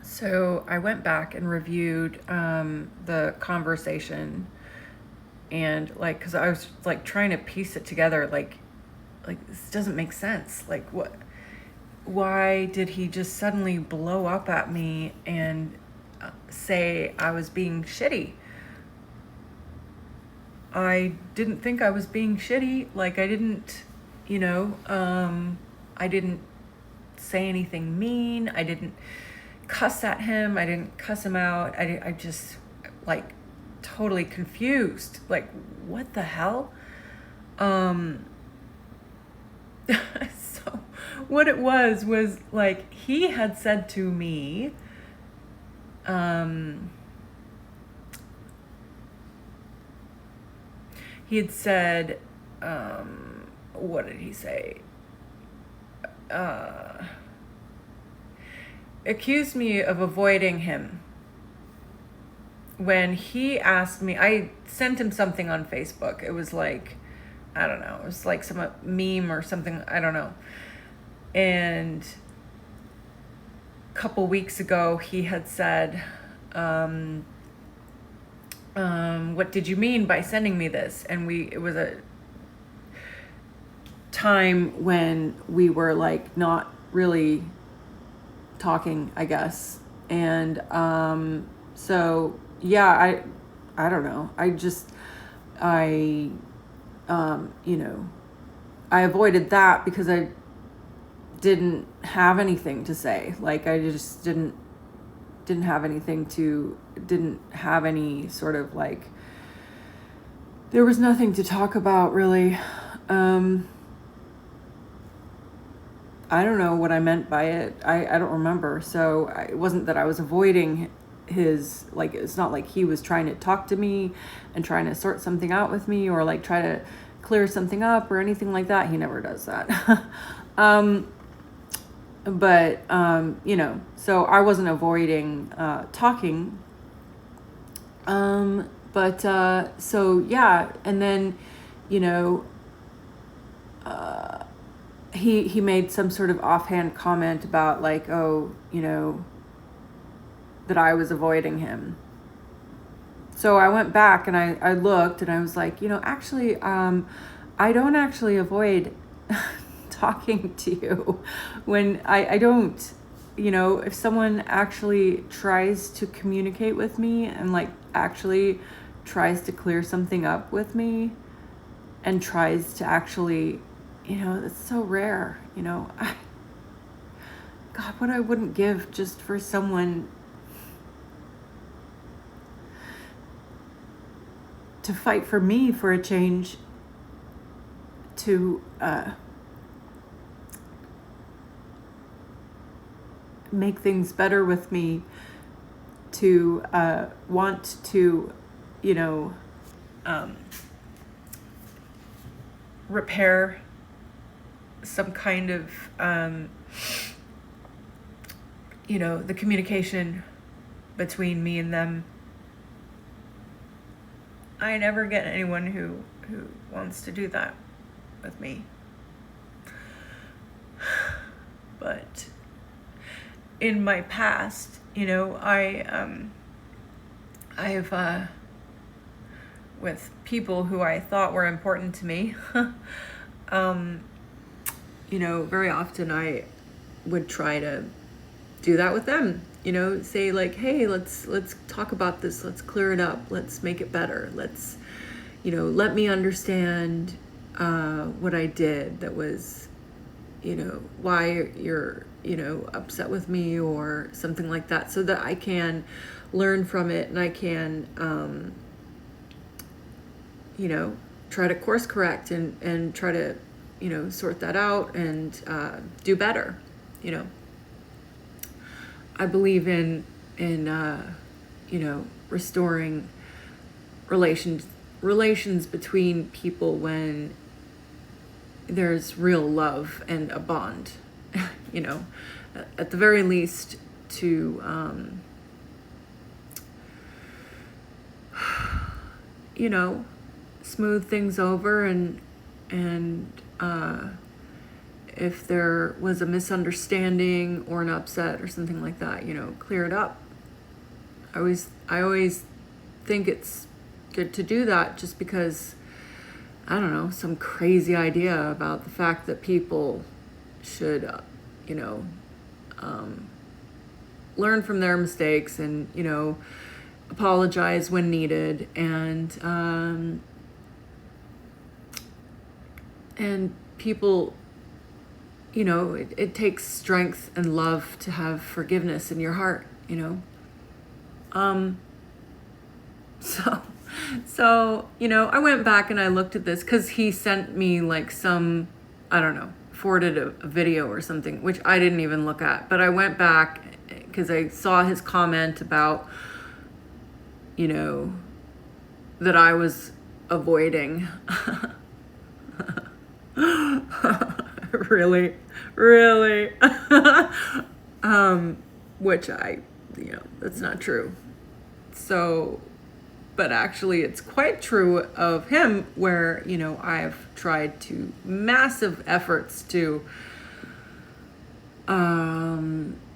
So I went back and reviewed the conversation, and like, because I was like trying to piece it together, like this doesn't make sense. Like, what? Why did he just suddenly blow up at me and say I was being shitty? I didn't think I was being shitty. Like, I didn't, I didn't say anything mean. I didn't cuss at him. I didn't cuss him out. I just, like, totally confused. Like, what the hell? So what it was like, he had said to me, he had said, what did he say? Accused me of avoiding him. When he asked me, I sent him something on Facebook. It was like, I don't know, it was like some meme or something, I don't know. And a couple weeks ago, he had said, what did you mean by sending me this? And it was a time when we were like not really talking, I guess. And so yeah, I don't know. I I avoided that because I didn't have anything to say. Like, I just didn't have didn't have any sort of, like, there was nothing to talk about really. I don't know what I meant by it. I don't remember. So it wasn't that I was avoiding his, like, it's not like he was trying to talk to me and trying to sort something out with me or like try to clear something up or anything like that. He never does that. But so I wasn't avoiding talking. So yeah, and then, he made some sort of offhand comment about, like, oh, that I was avoiding him. So I went back and I looked and I was like, actually, I don't actually avoid talking to you. When I don't, if someone actually tries to communicate with me and, like, actually tries to clear something up with me and tries to actually, that's so rare, God, what I wouldn't give just for someone to fight for me for a change, to make things better with me, to want to, repair some kind of, the communication between me and them. I never get anyone who wants to do that with me. But in my past, I've with people who I thought were important to me, very often I would try to do that with them. Say, like, hey, let's talk about this, let's clear it up, let's make it better, let's, let me understand what I did that was, why you're, upset with me or something like that, so that I can learn from it and I can, try to course correct and try to, sort that out and do better. I believe in restoring relations between people when there's real love and a bond. At the very least, to smooth things over and if there was a misunderstanding or an upset or something like that, you know, clear it up. I always think it's good to do that, just because, I don't know, some crazy idea about the fact that people should, you know, learn from their mistakes and, you know, apologize when needed, and people, you know, it takes strength and love to have forgiveness in your heart, you know. So, you know, I went back and I looked at this because he sent me like some, I don't know, forwarded a video or something, which I didn't even look at. But I went back because I saw his comment about, you know, that I was avoiding. Really? Which you know, that's not true. So, but actually it's quite true of him, where, you know, I've tried to massive efforts to,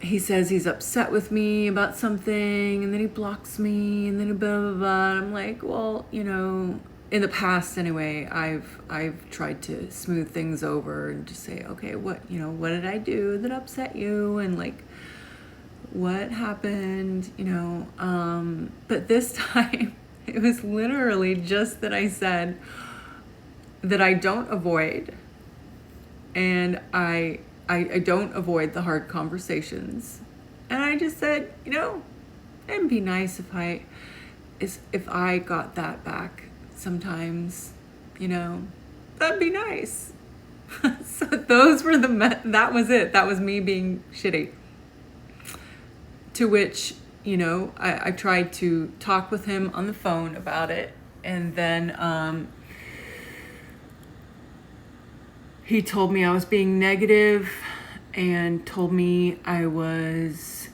he says he's upset with me about something, and then he blocks me, and then blah, blah, blah. And I'm like, well, you know, in the past anyway, I've tried to smooth things over and just say, okay, what did I do that upset you? And like, what happened, you know? But this time it was literally just that I said that I don't avoid, and I don't avoid the hard conversations. And I just said, you know, it'd be nice if I got that back sometimes, you know, that'd be nice. So those were that was it. That was me being shitty. To which, you know, I tried to talk with him on the phone about it. And then he told me I was being negative and told me I was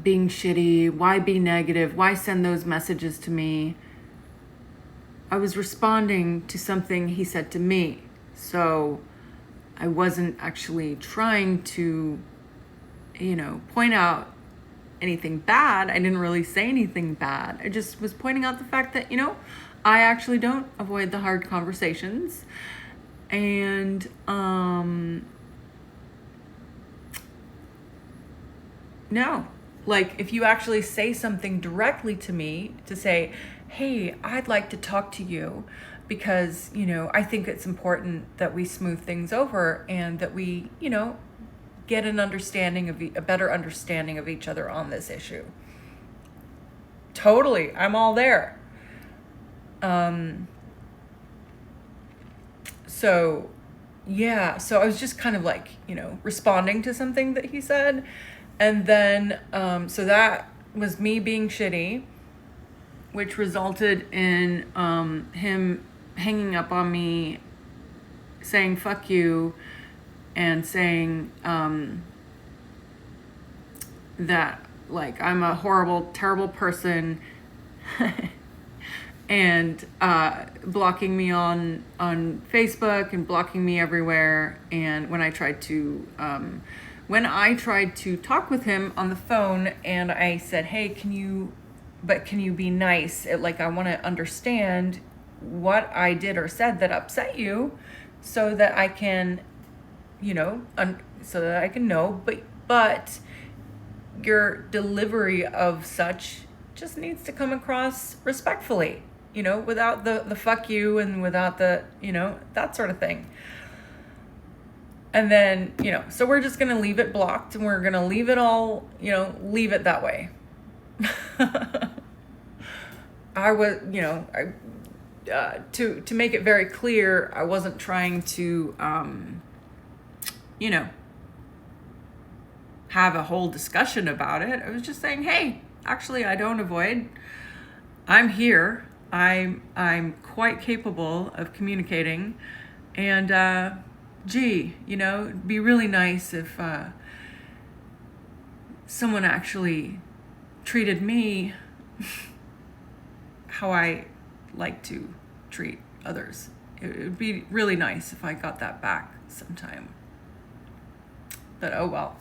being shitty. Why be negative? Why send those messages to me? I was responding to something he said to me. So I wasn't actually trying to, you know, point out anything bad. I didn't really say anything bad. I just was pointing out the fact that, you know, I actually don't avoid the hard conversations. And no, like, if you actually say something directly to me, to say, hey, I'd like to talk to you because, you know, I think it's important that we smooth things over and that we, you know, get an understanding of a better understanding of each other on this issue. Totally, I'm all there. So yeah, so I was just kind of like, you know, responding to something that he said. And then, so that was me being shitty, which resulted in him hanging up on me, saying, fuck you, and saying that, like, I'm a horrible, terrible person, and blocking me on Facebook and blocking me everywhere. And when I tried to talk with him on the phone, and I said, hey, can you be nice? Like, I want to understand what I did or said that upset you, so that I can, you know, so that I can know, but your delivery of such just needs to come across respectfully, you know, without the fuck you and without the, you know, that sort of thing. And then, you know, so we're just going to leave it blocked, and we're going to leave it all, you know, leave it that way. I was, you know, to make it very clear, I wasn't trying to, you know, have a whole discussion about it. I was just saying, hey, actually, I don't avoid. I'm here. I'm quite capable of communicating, and gee, you know, it'd be really nice if someone actually treated me how I like to treat others. It would be really nice if I got that back sometime. But oh well.